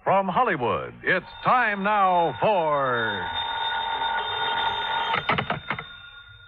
From Hollywood, it's time now for...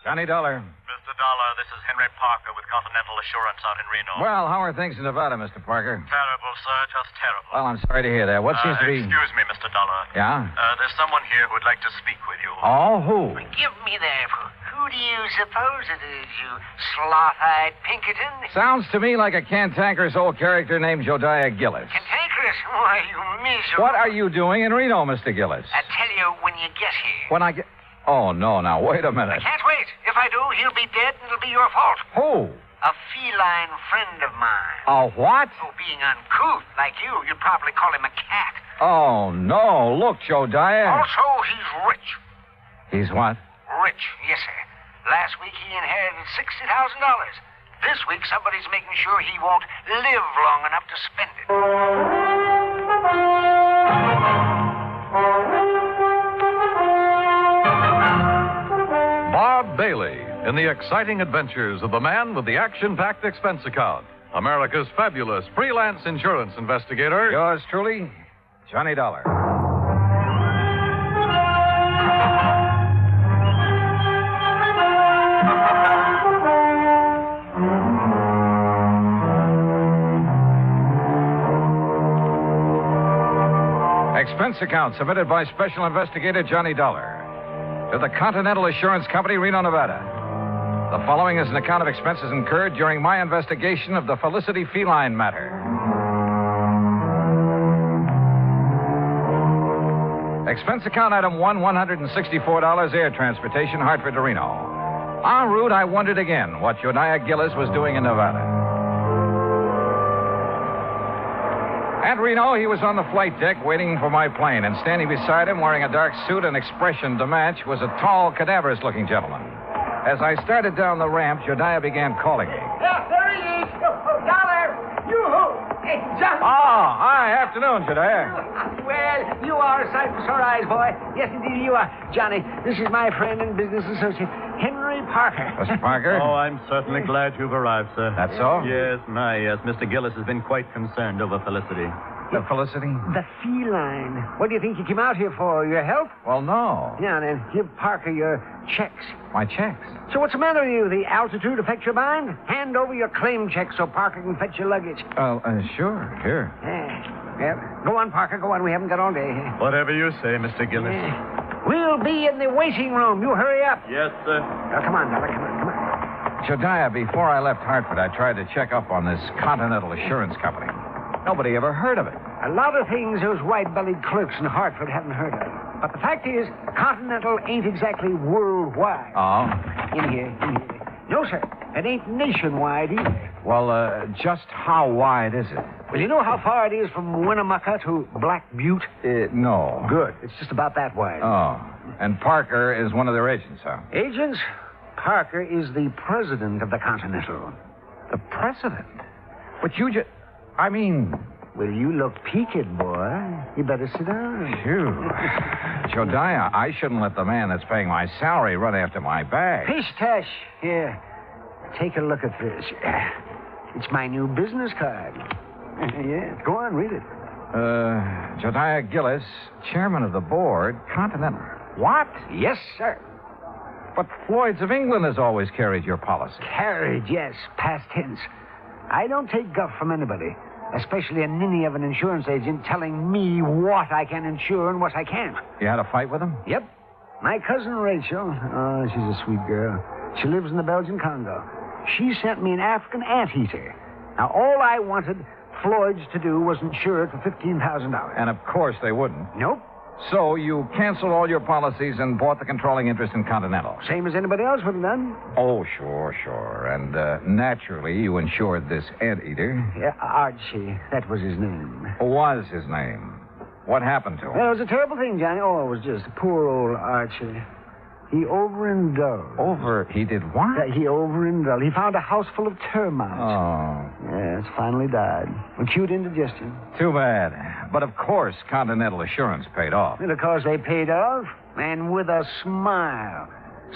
Johnny Dollar. Mr. Dollar, this is Henry Parker with Continental Assurance out in Reno. Well, how are things in Nevada, Mr. Parker? Terrible, sir, just terrible. Well, I'm sorry to hear that. What seems to be... Excuse me, Mr. Dollar. Yeah? There's someone here who would like to speak with you. Oh, who? Give me that. Who do you suppose it is, you sloth-eyed Pinkerton? Sounds to me like a cantankerous old character named Jodiah Gillis. Cantankerous? Why, you miserable... What are you doing in Reno, Mr. Gillis? I tell you when you get here. When I get... Oh, no, now, wait a minute. I can't wait. If I do, he'll be dead and it'll be your fault. Who? A feline friend of mine. A what? Oh, being uncouth like you, you'd probably call him a cat. Oh, no. Look, Jodiah. Also, he's rich. He's what? Rich, yes, sir. Last week he inherited $60,000. This week somebody's making sure he won't live long enough to spend it. Bob Bailey in the exciting adventures of the man with the action-packed expense account. America's fabulous freelance insurance investigator. Yours truly, Johnny Dollar. Expense account submitted by Special Investigator Johnny Dollar to the Continental Assurance Company, Reno, Nevada. The following is an account of expenses incurred during my investigation of the Felicity Feline matter. Expense account item 1, $164 air transportation, Hartford to Reno. En route, I wondered again what Jodiah Gillis was doing in Nevada. At Reno, he was on the flight deck waiting for my plane, and standing beside him, wearing a dark suit and expression to match, was a tall, cadaverous-looking gentleman. As I started down the ramp, Jodiah began calling me. Yeah, there he is. Dollar. Yoo-hoo. Hey, Johnny. Oh, hi. Afternoon, Jodiah. Well, you are a sight for sore eyes, boy. Yes, indeed, you are. Johnny, this is my friend and business associate, Henry Parker. Mr. Parker? Oh, I'm certainly glad you've arrived, sir. That's so? Yes, Mr. Gillis has been quite concerned over Felicity. The Felicity? The feline. What do you think you came out here for? Your health? Well, no. Yeah, then give Parker your checks. My checks. So what's the matter with you? The altitude affect your mind? Hand over your claim check so Parker can fetch your luggage. Sure. Here. Yeah. Go on, Parker. Go on. We haven't got all day. Whatever you say, Mr. Gillis. We'll be in the waiting room. You hurry up. Yes, sir. Oh, come on, Dollar. Come on. Jodiah, before I left Hartford, I tried to check up on this Continental Assurance Company. Nobody ever heard of it. A lot of things those white-bellied clerks in Hartford haven't heard of. But the fact is, Continental ain't exactly worldwide. Oh? In here. No, sir. It ain't nationwide either. Well, just how wide is it? Well, you know how far it is from Winnemucca to Black Butte? No. Good. It's just about that wide. Oh. And Parker is one of their agents, huh? Agents? Parker is the president of the Continental. The president? But you just... Well, you look peaked, boy. You better sit down. Phew. Jodiah, I shouldn't let the man that's paying my salary run after my bag. Pish-tash. Here, take a look at this. It's my new business card. Yeah, go on, read it. Jodiah Gillis, chairman of the board, Continental. What? Yes, sir. But Floyd's of England has always carried your policy. Carried, yes, past tense. I don't take guff from anybody, especially a ninny of an insurance agent telling me what I can insure and what I can't. You had a fight with him? Yep. My cousin Rachel, oh, she's a sweet girl. She lives in the Belgian Congo. She sent me an African anteater. Now, all I wanted Floyd's to do was insure it for $15,000. And of course they wouldn't. Nope. So you canceled all your policies and bought the controlling interest in Continental. Same as anybody else would have done. Oh, sure. And naturally, you insured this anteater. Yeah, Archie. That was his name. Was his name. What happened to him? Well, it was a terrible thing, Johnny. Oh, it was just poor old Archie. He overindulged. He did what? Yeah, he overindulged. He found a house full of termites. Oh. Yes, finally died. Acute indigestion. Too bad. But of course, Continental Assurance paid off. And of course they paid off, and with a smile.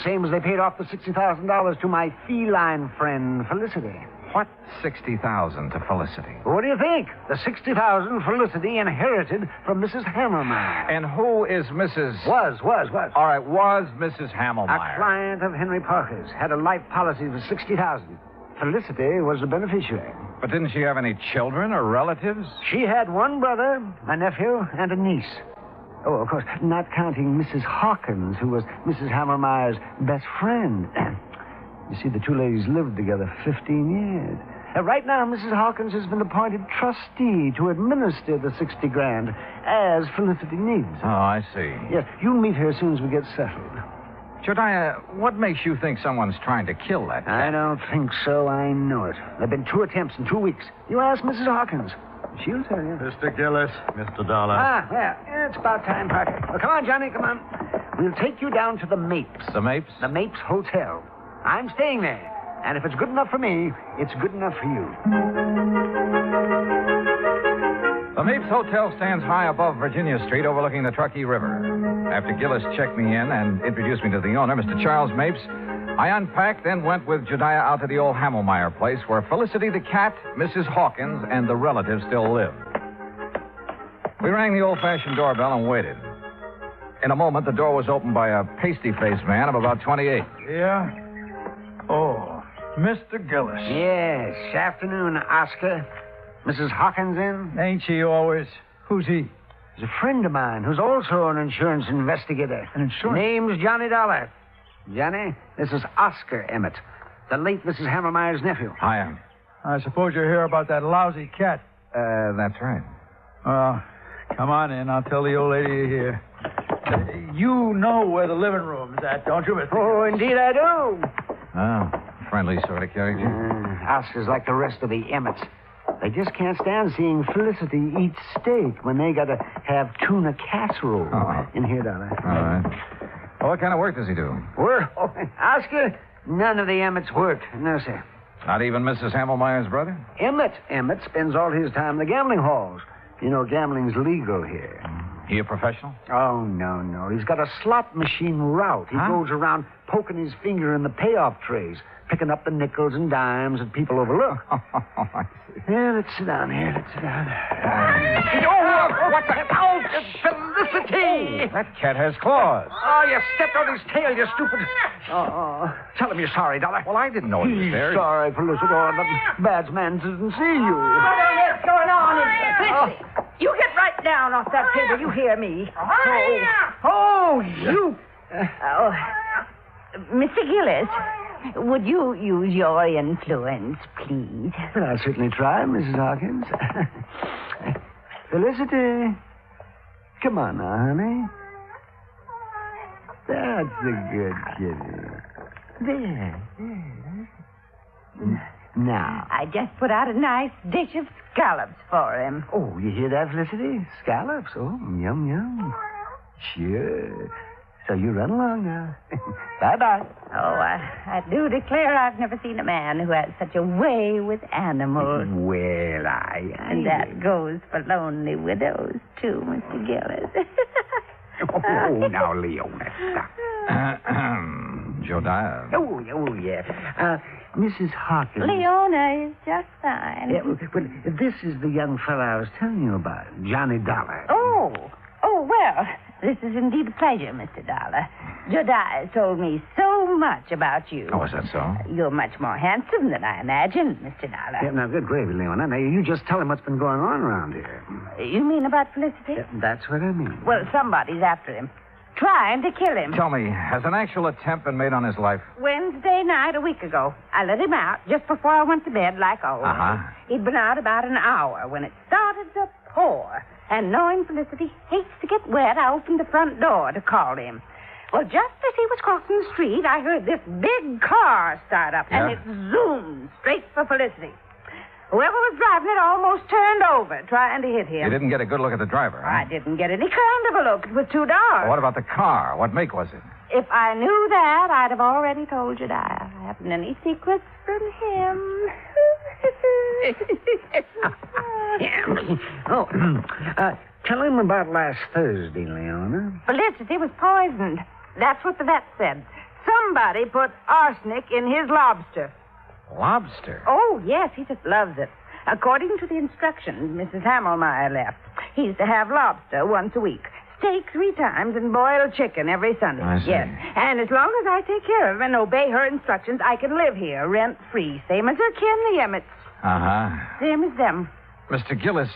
Same as they paid off the $60,000 to my feline friend, Felicity. What 60,000 to Felicity? What do you think? The 60,000 Felicity inherited from Mrs. Hammermeyer. And who is Mrs. Was. All right, was Mrs. A Hammelmeyer. client of Henry Parker's. Had a life policy for 60,000. Felicity was the beneficiary. But didn't she have any children or relatives? She had one brother, a nephew, and a niece. Oh, of course, not counting Mrs. Hawkins, who was Mrs. Hammermeyer's best friend. You see, the two ladies lived together 15 years. Right now, Mrs. Hawkins has been appointed trustee to administer the 60 grand as Felicity needs. Oh, I see. Yes, you'll meet her as soon as we get settled. Jediah, what makes you think someone's trying to kill that cat? I don't think so. I know it. There have been 2 attempts in 2 weeks. You ask Mrs. Hawkins. She'll tell you. Mr. Gillis. Mr. Dollar. Yeah, it's about time, Parker. Well, come on, Johnny, come on. We'll take you down to the Mapes. The Mapes? The Mapes Hotel. I'm staying there. And if it's good enough for me, it's good enough for you. The Mapes Hotel stands high above Virginia Street overlooking the Truckee River. After Gillis checked me in and introduced me to the owner, Mr. Charles Mapes, I unpacked, then went with Jediah out to the old Hammelmeyer place where Felicity the cat, Mrs. Hawkins, and the relatives still lived. We rang the old-fashioned doorbell and waited. In a moment, the door was opened by a pasty-faced man of about 28. Yeah? Oh, Mr. Gillis. Yes, afternoon, Oscar. Mrs. Hawkins in? Ain't she always? Who's he? He's a friend of mine who's also an insurance investigator. An insurance? Name's Johnny Dollar. Johnny, this is Oscar Emmett, the late Mrs. Hammermeyer's nephew. Hi, I suppose you're here about that lousy cat. that's right. Come on in. I'll tell the old lady you're here. You know where the living room's at, don't you, Mr. Oh, indeed I do. Oh, friendly sort of character. Oscar's like the rest of the Emmets. They just can't stand seeing Felicity eat steak when they got to have tuna casserole. Oh. In here, Dollar. All right. Well, what kind of work does he do? Work? Oh, Oscar, none of the Emmets worked. No, sir. Not even Mrs. Hammelmeyer's brother? Emmett spends all his time in the gambling halls. You know, gambling's legal here. He a professional? Oh, no. He's got a slot machine route. He goes around poking his finger in the payoff trays, picking up the nickels and dimes that people overlook. I see. Yeah, let's sit down here. Let's sit down. What the? Oh, Felicity! that cat has claws. Oh, you stepped on his tail, you stupid. Oh, tell him you're sorry, Dollar. Well, I didn't know he was there. Sorry, Felicity. Oh, the bad man didn't see you. What's going on in here? Felicity, you get right down off that table. You hear me. Oh, you. Mr. Gillis, would you use your influence, please? Well, I'll certainly try, Mrs. Hawkins. Felicity. Come on now, honey. That's a good kitty. There. Now. I just put out a nice dish of scallops for him. Oh, you hear that, Felicity? Scallops. Oh, yum. Sure. So you run along now. Bye-bye. Oh, I do declare I've never seen a man who has such a way with animals. Well, And that goes for lonely widows, too, Mr. Gillis. Oh, now, Leona, stop. Jediah. Oh, yeah. Mrs. Hawkins. Leona is just fine. Yeah, well, this is the young fellow I was telling you about, Johnny Dollar. Oh, well, this is indeed a pleasure, Mr. Dollar. Jediah told me so much about you. Oh, is that so? You're much more handsome than I imagined, Mr. Dollar. Yeah, now, good gravy, Leona. Now, you just tell him what's been going on around here. You mean about Felicity? That's what I mean. Well, somebody's after him. Trying to kill him. Tell me, has an actual attempt been made on his life? Wednesday night a week ago. I let him out just before I went to bed like always. Uh-huh. He'd been out about an hour when it started to pour. And knowing Felicity hates to get wet, I opened the front door to call him. Well, just as he was crossing the street, I heard this big car start up, and it zoomed straight for Felicity. Whoever was driving it almost turned over, trying to hit him. You didn't get a good look at the driver, huh? I didn't get any kind of a look. It was too dark. Well, what about the car? What make was it? If I knew that, I'd have already told you that. I haven't any secrets from him. Tell him about last Thursday, Leona. Felicity was poisoned. That's what the vet said. Somebody put arsenic in his lobster. Lobster? Oh, yes, he just loves it. According to the instructions Mrs. Hammelmeyer left, he's to have lobster once a week, steak 3 times, and boiled chicken every Sunday. I see. Yes, and as long as I take care of him and obey her instructions, I can live here rent-free, same as her kin, the Emmets. Uh-huh. Same as them. Mr. Gillis,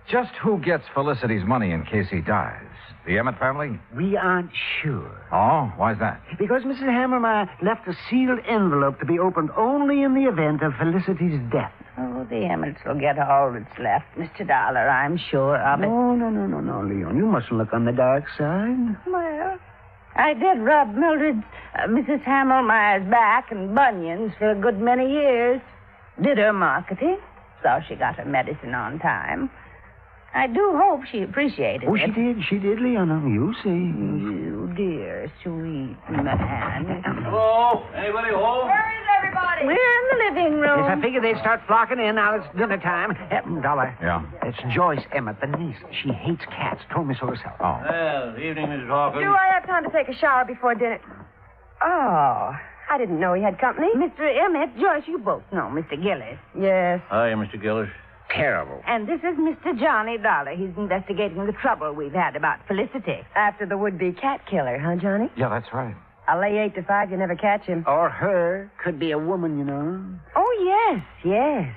just who gets Felicity's money in case he dies? The Emmett family? We aren't sure. Oh, why's that? Because Mrs. Hammermeyer left a sealed envelope to be opened only in the event of Felicity's death. Oh, the Emmets will get all that's left, Mr. Dollar, I'm sure of it. No, Leon. You mustn't look on the dark side. Well, I did rub Mildred's, Mrs. Hammelmeyer's back and bunions for a good many years. Did her marketing, so she got her medicine on time. I do hope she appreciated it. She did, Leon. You see. You dear, sweet man. Hello? Anybody home? Where is everybody? We're in the living room. Yes, I figured they'd start flocking in now it's dinner time. Dollar. Yeah? It's Joyce Emmett, the niece. She hates cats. Told me so herself. Oh. Well, evening, Mrs. Hawkins. Do I have time to take a shower before dinner? Oh, I didn't know he had company. Mr. Emmett, Joyce, you both know Mr. Gillis. Yes. Hi, Mr. Gillis. Terrible. And this is Mr. Johnny Dollar. He's investigating the trouble we've had about Felicity. After the would-be cat killer, huh, Johnny? Yeah, that's right. I'll lay 8 to 5 you never catch him. Or her. Could be a woman, you know. Oh, yes.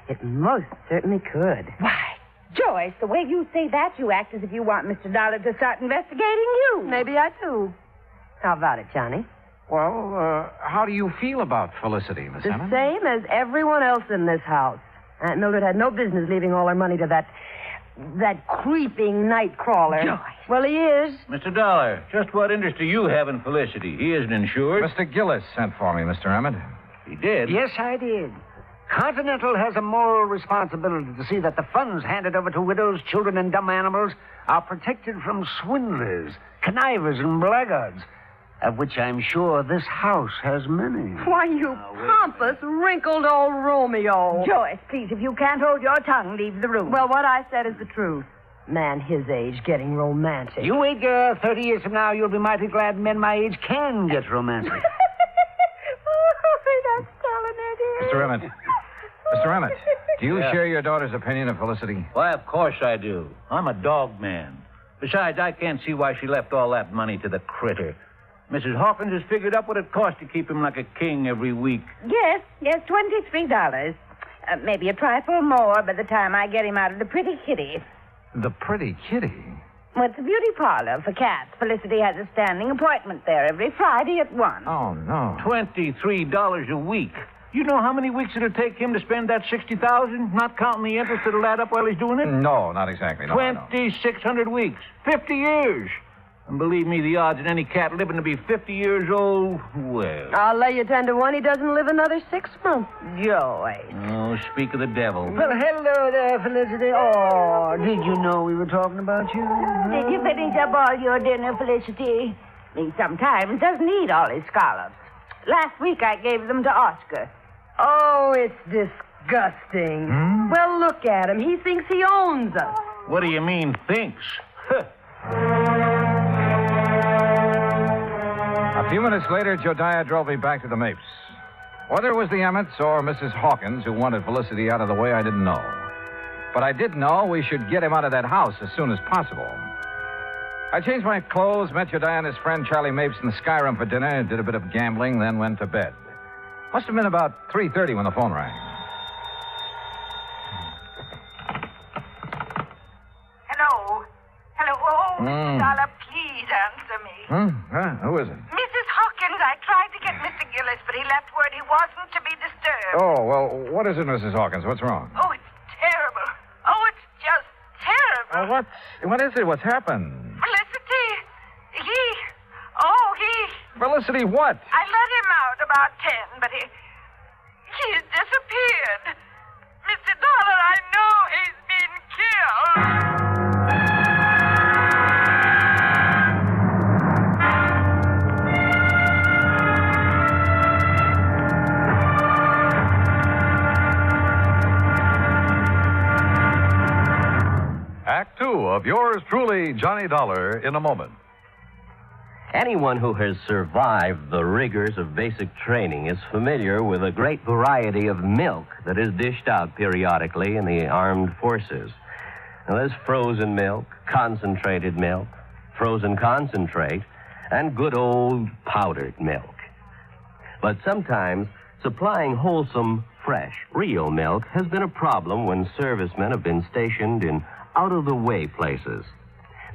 It most certainly could. Why, Joyce, the way you say that, you act as if you want Mr. Dollar to start investigating you. Maybe I do. How about it, Johnny? Well, how do you feel about Felicity, Miss The Emmett? same as everyone else in this house. Aunt Mildred had no business leaving all her money to that creeping night crawler. Joyce. Well, he is. Mr. Dollar, just what interest do you have in Felicity? He isn't insured. Mr. Gillis sent for me, Mr. Emmett. He did? Yes, I did. Continental has a moral responsibility to see that the funds handed over to widows, children, and dumb animals are protected from swindlers, connivers, and blackguards, of which I'm sure this house has many. Why, you pompous, wrinkled old Romeo. Joyce, please, if you can't hold your tongue, leave the room. Well, what I said is the truth. Man his age getting romantic. You wait, girl. 30 years from now, you'll be mighty glad men my age can get romantic. That's telling it. Mr. Emmett. Mr. Emmett, do you share your daughter's opinion of Felicity? Why, of course I do. I'm a dog man. Besides, I can't see why she left all that money to the critter. Mrs. Hawkins has figured up what it costs to keep him like a king every week. Yes, $23. Maybe a trifle more by the time I get him out of the pretty kitty. The pretty kitty? Well, it's a beauty parlor for cats. Felicity has a standing appointment there every Friday at 1. Oh, no. $23 a week. You know how many weeks it'll take him to spend that $60,000, not counting the interest that'll add up while he's doing it? No, not exactly. No, 2,600 weeks. 50 years. And believe me, the odds of any cat living to be 50 years old, well... I'll lay you 10 to 1 he doesn't live another 6 months. Joyce. Oh, speak of the devil. Well, hello there, Felicity. Oh, did you know we were talking about you? Did you finish up all your dinner, Felicity? He sometimes doesn't eat all his scallops. Last week I gave them to Oscar. Oh, it's disgusting. Well, look at him. He thinks he owns us. What do you mean, thinks? A few minutes later, Josiah drove me back to the Mapes. Whether it was the Emmets or Mrs. Hawkins who wanted Felicity out of the way, I didn't know. But I did know we should get him out of that house as soon as possible. I changed my clothes, met Josiah and his friend Charlie Mapes in the Skyroom for dinner, did a bit of gambling, then went to bed. Must have been about 3:30 when the phone rang. Hello? Oh, Dollar, please answer me. Who is it? Mrs. Hawkins, I tried to get Mr. Gillis, but he left word he wasn't to be disturbed. Oh, well, what is it, Mrs. Hawkins? What's wrong? Oh, it's terrible. Oh, it's just terrible. What is it? What's happened? Felicity, Felicity, what? I let him out about 10, but he's disappeared. Mr. Dollar, I know he's been killed. Act 2 of yours truly, Johnny Dollar, in a moment. Anyone who has survived the rigors of basic training is familiar with a great variety of milk that is dished out periodically in the armed forces. Now, there's frozen milk, concentrated milk, frozen concentrate, and good old powdered milk. But sometimes supplying wholesome, fresh, real milk has been a problem when servicemen have been stationed in out-of-the-way places.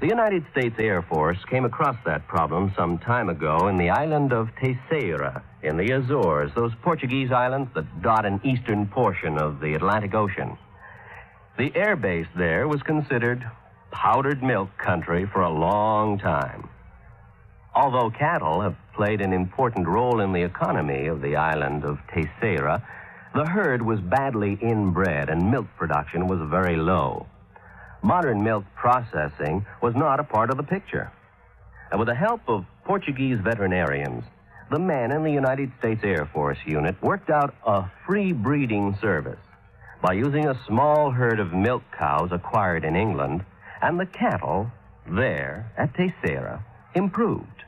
The United States Air Force came across that problem some time ago in the island of Terceira in the Azores, those Portuguese islands that dot an eastern portion of the Atlantic Ocean. The air base there was considered powdered milk country for a long time. Although cattle have played an important role in the economy of the island of Terceira, the herd was badly inbred and milk production was very low. Modern milk processing was not a part of the picture. And with the help of Portuguese veterinarians, the men in the United States Air Force unit worked out a free breeding service by using a small herd of milk cows acquired in England, and the cattle there at Terceira improved.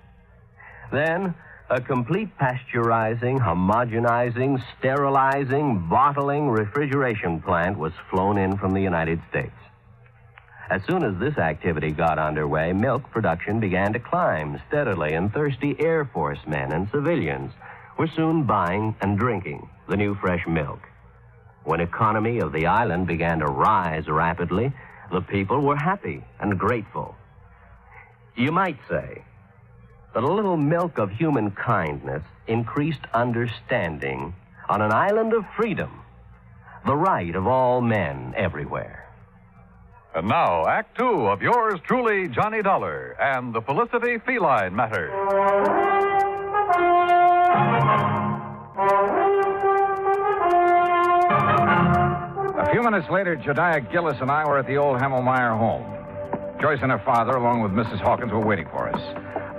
Then, a complete pasteurizing, homogenizing, sterilizing, bottling, refrigeration plant was flown in from the United States. As soon as this activity got underway, milk production began to climb steadily, and thirsty Air Force men and civilians were soon buying and drinking the new fresh milk. When economy of the island began to rise rapidly, the people were happy and grateful. You might say that a little milk of human kindness increased understanding on an island of freedom, the right of all men everywhere. And now, Act Two of yours truly, Johnny Dollar, and the Felicity Feline matter. A few minutes later, Jediah Gillis and I were at the old Hammelmeyer home. Joyce and her father, along with Mrs. Hawkins, were waiting for us.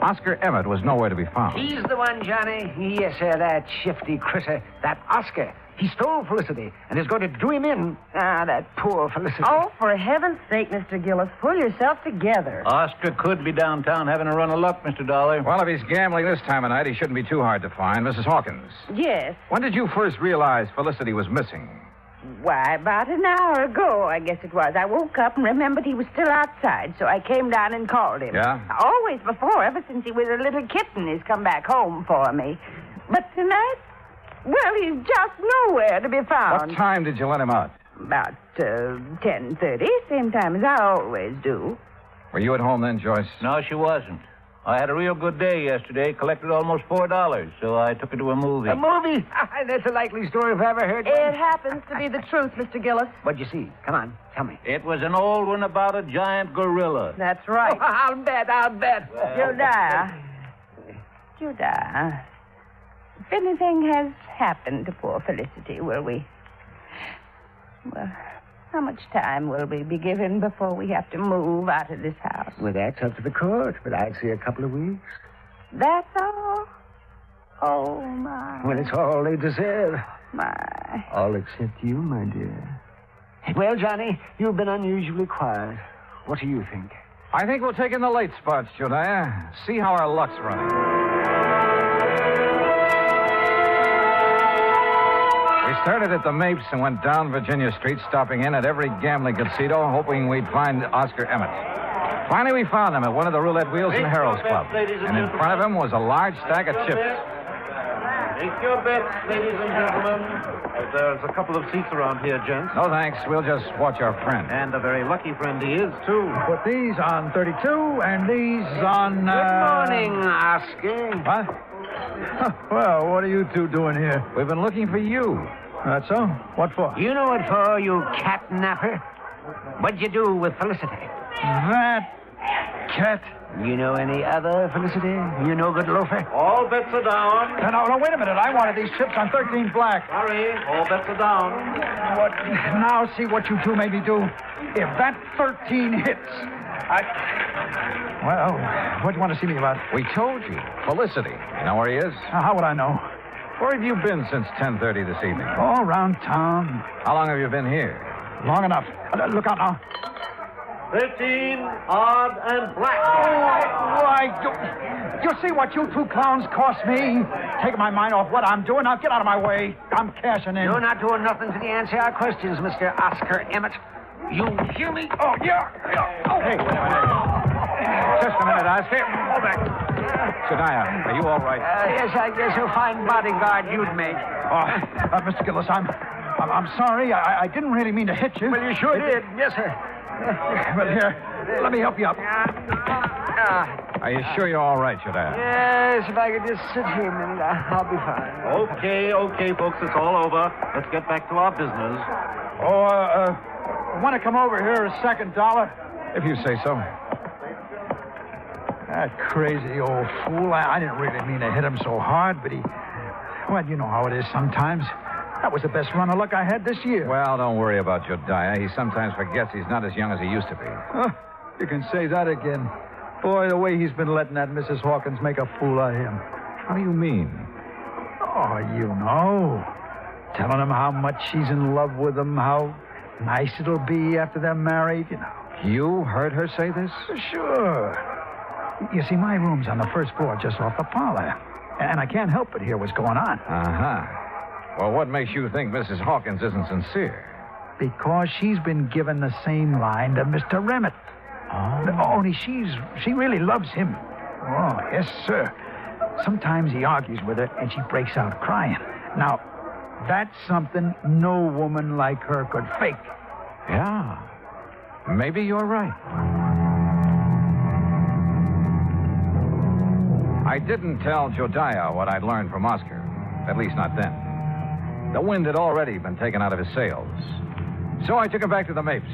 Oscar Emmett was nowhere to be found. He's the one, Johnny. Yes, sir, that shifty critter, that Oscar. He stole Felicity and is going to do him in. Ah, that poor Felicity. Oh, for heaven's sake, Mr. Gillis, pull yourself together. Oscar could be downtown having a run of luck, Mr. Dollar. Well, if he's gambling this time of night, he shouldn't be too hard to find. Mrs. Hawkins. Yes. When did you first realize Felicity was missing? Why, about an hour ago, I guess it was. I woke up and remembered he was still outside, so I came down and called him. Yeah? Always before, ever since he was a little kitten, he's come back home for me. But tonight, well, he's just nowhere to be found. What time did you let him out? About 10:30, same time as I always do. Were you at home then, Joyce? No, she wasn't. I had a real good day yesterday, collected almost $4, so I took her to a movie. A movie? That's a likely story if I ever heard one. It happens to be the truth, Mr. Gillis. What'd you see? Come on, tell me. It was an old one about a giant gorilla. That's right. I'll bet. Jediah, if anything has happened to poor Felicity, will we... Well, how much time will we be given before we have to move out of this house? Well, that's up to the court, but I'd say a couple of weeks. That's all? Oh, my. Well, it's all they deserve. My. All except you, my dear. Well, Johnny, you've been unusually quiet. What do you think? I think we'll take in the late spots, Jediah. See how our luck's running. We started at the Mapes and went down Virginia Street, stopping in at every gambling casino, hoping we'd find Oscar Emmett. Finally, we found him at one of the roulette wheels in Harold's Club. And in front of him was a large stack of chips. Take your bets, ladies and gentlemen. There's a couple of seats around here, gents. No, thanks. We'll just watch our friend. And a very lucky friend he is, too. Put these on 32 and these on... Good morning, Oscar. What? Well, what are you two doing here? We've been looking for you. That's so? What for? You know what for, you catnapper? What'd you do with Felicity? That cat. You know any other Felicity? You no good loafer? All bets are down. No, wait a minute. I wanted these chips on 13 black. Hurry. All bets are down. What? Now see what you two made me do. If that 13 hits, Well, what do you want to see me about? We told you. Felicity. You know where he is? How would I know? Where have you been since 10:30 this evening? All around town. How long have you been here? Long enough. Look out now. 13, odd, and black. Why, you see what you two clowns cost me? Taking my mind off what I'm doing. Now get out of my way. I'm cashing in. You're not doing nothing till you answer our questions, Mr. Oscar Emmett. You hear me? Oh, yeah. Oh. Hey, just a minute, Oscar. Hold back. Jediah, are you all right? Yes, I guess a fine bodyguard you'd make. Mr. Gillis, I'm sorry. I didn't really mean to hit you. Well, you sure did. Yes, sir. Well, here, let me help you up. Are you sure you're all right, Jediah? Yes, if I could just sit here a minute, I'll be fine. Okay, folks, it's all over. Let's get back to our business. Want to come over here a second, Dollar? If you say so. That crazy old fool. I didn't really mean to hit him so hard, but well, you know how it is sometimes. That was the best run of luck I had this year. Well, don't worry about Jediah. He sometimes forgets he's not as young as he used to be. You can say that again. Boy, the way he's been letting that Mrs. Hawkins make a fool of him. How do you mean? Oh, you know. Telling him how much she's in love with him, how nice it'll be after they're married, you know. You heard her say this? Sure. You see, my room's on the first floor just off the parlor. And I can't help but hear what's going on. Uh-huh. Well, what makes you think Mrs. Hawkins isn't sincere? Because she's been given the same line to Mr. Emmett. Oh. Only she really loves him. Oh, yes, sir. Sometimes he argues with her and she breaks out crying. Now, that's something no woman like her could fake. Yeah. Maybe you're right. I didn't tell Jediah what I'd learned from Oscar. At least not then. The wind had already been taken out of his sails. So I took him back to the Mapes.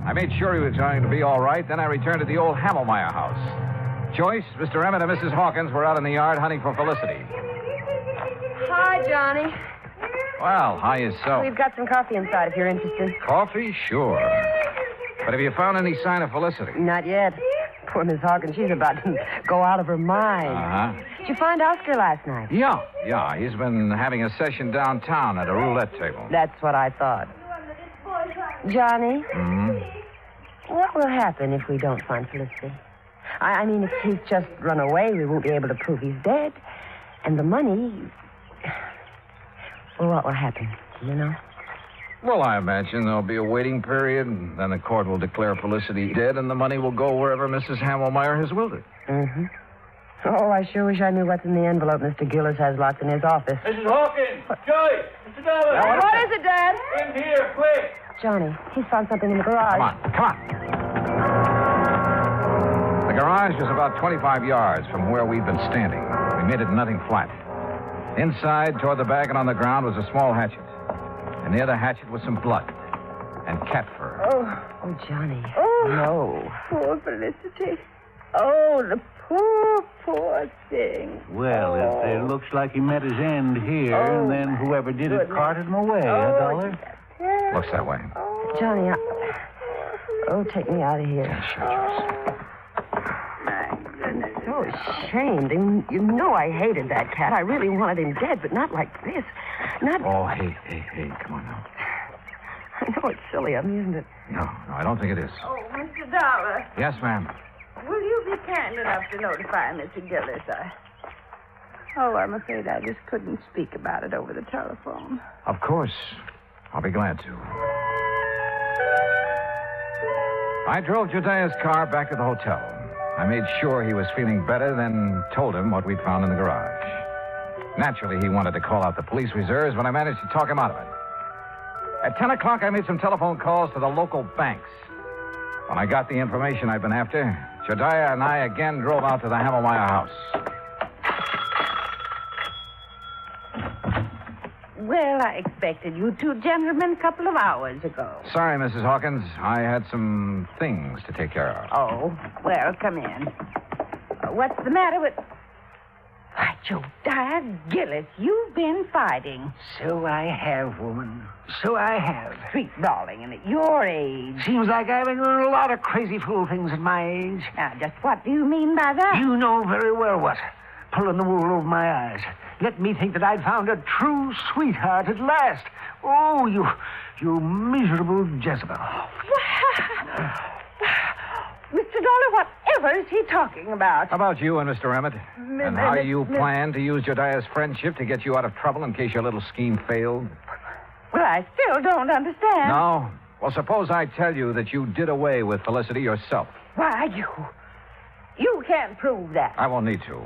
I made sure he was going to be all right. Then I returned to the old Hamelmeyer house. Joyce, Mr. Emmett, and Mrs. Hawkins were out in the yard hunting for Felicity. Hi, Johnny. Well, how is so? We've got some coffee inside if you're interested. Coffee? Sure. But have you found any sign of Felicity? Not yet. Poor Miss Hawkins, she's about to go out of her mind. Uh-huh. Did you find Oscar last night? Yeah. He's been having a session downtown at a roulette table. That's what I thought. Johnny? What will happen if we don't find Felicity? I mean, if he's just run away, we won't be able to prove he's dead. And the money... Well, what will happen? Do you know? Well, I imagine there'll be a waiting period, and then the court will declare Felicity dead, and the money will go wherever Mrs. Hamelmeyer has willed it. Mm-hmm. Oh, I sure wish I knew what's in the envelope Mr. Gillis has locked in his office. Mrs. Hawkins! Joyce! Mr. Dollar! What is it, Dad? In here, quick! Johnny, he's found something in the garage. Come on. The garage was about 25 yards from where we'd been standing. We made it nothing flat. Inside, toward the back and on the ground, was a small hatchet. And near the hatchet was some blood and cat fur. Oh, Johnny. Oh, no. Poor Felicity. Oh, the poor thing. Well, it looks like he met his end here, and then whoever did it carted him away, Dollar? Looks that way. Johnny, take me out of here. Yeah, sure, Joyce. My goodness, so ashamed. And you know I hated that cat. I really wanted him dead, but not like this. Not... Oh, hey, come on now. I know it's silly of me, isn't it? No, I don't think it is. Oh, Mr. Dollar, Yes, ma'am. will you be kind enough to notify Mr. Gillis? I'm afraid I just couldn't speak about it over the telephone. Of course. I'll be glad to. I drove Jediah's car back to the hotel. I made sure he was feeling better, then told him what we'd found in the garage. Naturally, he wanted to call out the police reserves, but I managed to talk him out of it. At 10 o'clock, I made some telephone calls to the local banks. When I got the information I'd been after, Jediah and I again drove out to the Hamelmeyer house. Well, I expected you two gentlemen a couple of hours ago. Sorry, Mrs. Hawkins. I had some things to take care of. Oh, well, come in. What's the matter with... Why, Jediah Gillis, you've been fighting. So I have, woman. So I have. Sweet darling, and at your age... Seems like I've been doing a lot of crazy fool things at my age. Now, just what do you mean by that? You know very well what. Pulling the wool over my eyes. Let me think that I'd found a true sweetheart at last. Oh, you miserable Jezebel. Dollar, whatever is he talking about? How about you and Mr. Emmett? And how you plan to use Jediah's friendship to get you out of trouble in case your little scheme failed? Well, I still don't understand. No? Well, suppose I tell you that you did away with Felicity yourself. Why, you can't prove that. I won't need to.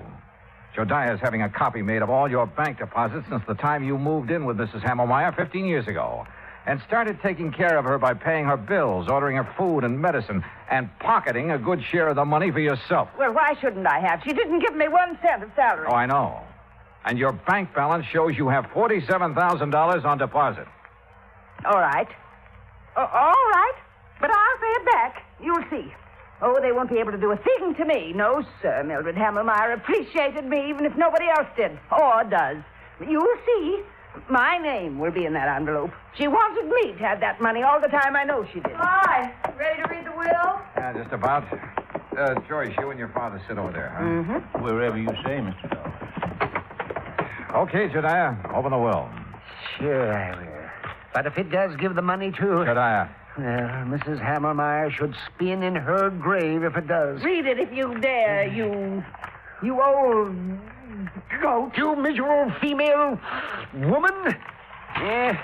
Jediah's having a copy made of all your bank deposits since the time you moved in with Mrs. Hammelmeyer 15 years ago. And started taking care of her by paying her bills, ordering her food and medicine, and pocketing a good share of the money for yourself. Well, why shouldn't I have? She didn't give me 1 cent of salary. Oh, I know. And your bank balance shows you have $47,000 on deposit. All right. All right. But I'll pay it back. You'll see. Oh, they won't be able to do a thing to me. No, sir. Mildred Hammelmeyer appreciated me even if nobody else did. Or does. You'll see. My name will be in that envelope. She wanted me to have that money all the time. I know she did. Hi. Ready to read the will? Yeah, just about. Joyce, you and your father sit over there, huh? Mm-hmm. Wherever you say, Mr. Dollar. Okay, Jediah, open the will. Sure I will. But if it does give the money to... Jediah. Well, Mrs. Hammelmeyer should spin in her grave if it does. Read it if you dare, you old goat. You miserable female woman. Yes,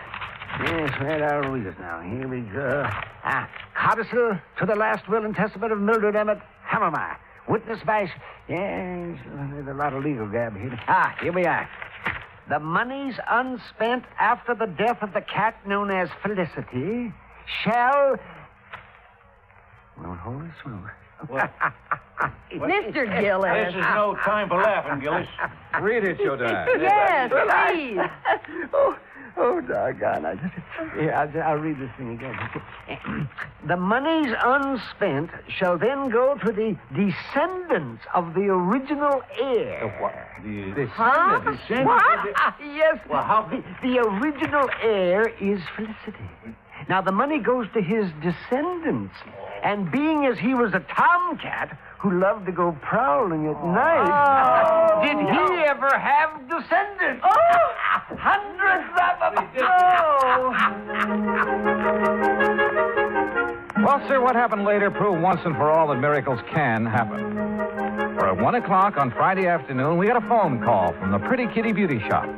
right, I'll read it now. Here we go. Codicil to the last will and testament of Mildred Emmett Hammelmeyer. Witnessed by... Yes, there's a lot of legal gab here. Here we are. The monies unspent after the death of the cat known as Felicity shall... Well, holy smoke. Mr. Gillis. This is no time for laughing, Gillis. Read it, Jediah. Yes, please. Oh, doggone. I'll read this thing again. The monies unspent shall then go to the descendants of the original heir. What? Huh? What? Yes. Well, how... The original heir is Felicity. Now, the money goes to his descendants. And being as he was a tomcat who loved to go prowling at night, did he ever have descendants? Oh! Hundreds of them. Well, sir, what happened later proved once and for all that miracles can happen. For at 1 o'clock on Friday afternoon, we got a phone call from the Pretty Kitty Beauty Shop.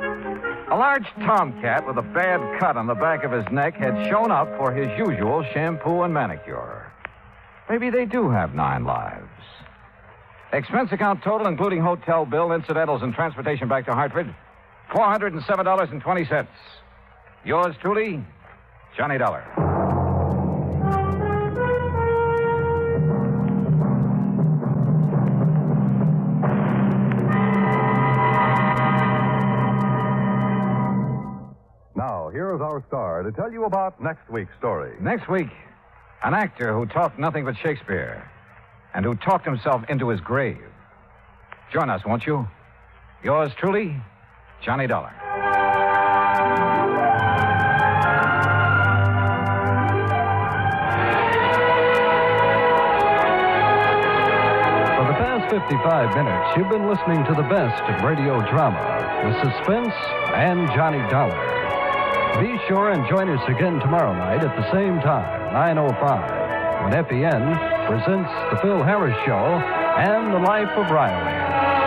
A large tomcat with a bad cut on the back of his neck had shown up for his usual shampoo and manicure. Maybe they do have 9 lives. Expense account total, including hotel bill, incidentals, and transportation back to Hartford, $407.20. Yours truly, Johnny Dollar. Now, here is our star to tell you about next week's story. Next week, an actor who talked nothing but Shakespeare and who talked himself into his grave. Join us, won't you? Yours truly, Johnny Dollar. For the past 55 minutes, you've been listening to the best of radio drama, with suspense and Johnny Dollar. Be sure and join us again tomorrow night at the same time, 9:05, when FEN presents The Phil Harris Show and The Life of Riley.